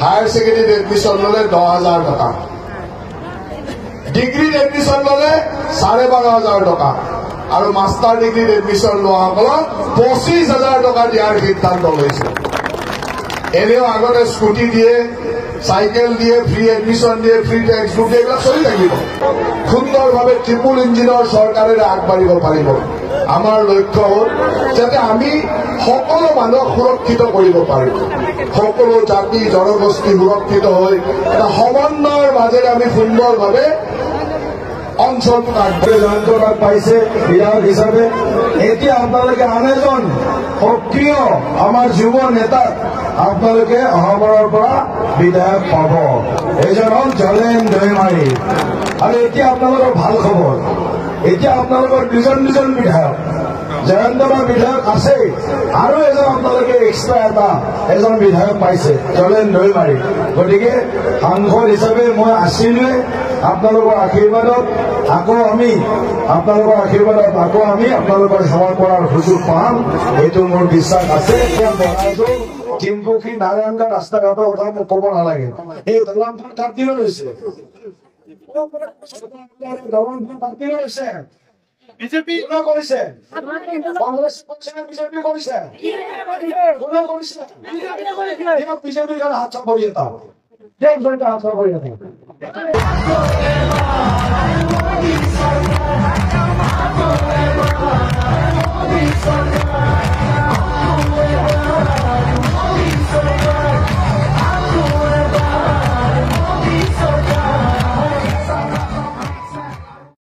Higher ছেকেণ্ডেৰীত admission ল'লে 10,000 টকা, ডিগ্ৰীত admission ল'লে 12,500 টকা, আৰু মাষ্টাৰ ডিগ্ৰীত এডমিশ্যন লোৱাসকলক 25,000 টকা দিয়াৰ সিদ্ধান্ত লৈছে। এনেও আগতে স্কুটি দিয়ে, চাইকেল দিয়ে, ফ্ৰী এডমিশ্যন দিয়ে, ফ্ৰী টেক্সট বুক দিয়ে, এইবিলাক চলি থাকিব। সুন্দৰভাৱে ট্ৰিপুল ইঞ্জিনৰ চৰকাৰেৰে আগবাঢ়িব পাৰিব। আমাৰ লক্ষ্য হ'ল যাতে আমি সকলো মানুহক সুৰক্ষিত কৰিব পাৰোঁ, সকলো জাতি জনগোষ্ঠী সুৰক্ষিত হৈ এটা সমন্বয়ৰ মাজেৰে আমি সুন্দৰভাৱে অঞ্চলটোক আগবঢ়াই পাইছে বিধায়ক হিচাপে। এতিয়া আপোনালোকে আন এজন সক্ৰিয় আমাৰ যুৱ নেতাক আপোনালোকে অহাবাৰৰ পৰা বিধায়ক পাব। এইজন হ'ল জলেন দৈমাৰী। আৰু এতিয়া আপোনালোকৰ ভাল খবৰ, এতিয়া আপোনালোকৰ দুজন বিধায়ক, জয়ন্তবা বিধায়ক আছে, আৰু এজন আপোনালোকে এক্সট্ৰা এজন বিধায়ক পাইছে, জলেন দৈমাৰী। গতিকে সাংসদ হিচাপে মই আছিলোৱে, আপোনালোকৰ আশীৰ্বাদত আকৌ আমি আপোনালোকৰ সেৱা কৰাৰ সুযোগ পাম, এইটো মোৰ বিশ্বাস আছে। এতিয়া বনাইছো টিম্পুখী নাৰায়ণগা ৰাস্তা ঘাটৰ কথা মোক ক'ব নালাগে, এই দলংখন কাটি লৈছে, বিজেপি কৰিছে, কংগ্ৰেছ কৰিছে, বিজেপি কৰিছে, কোনে কৰিছে? বিজেপিৰ কাৰণে হাত চাপৰি এটা হাত চাপৰি এটা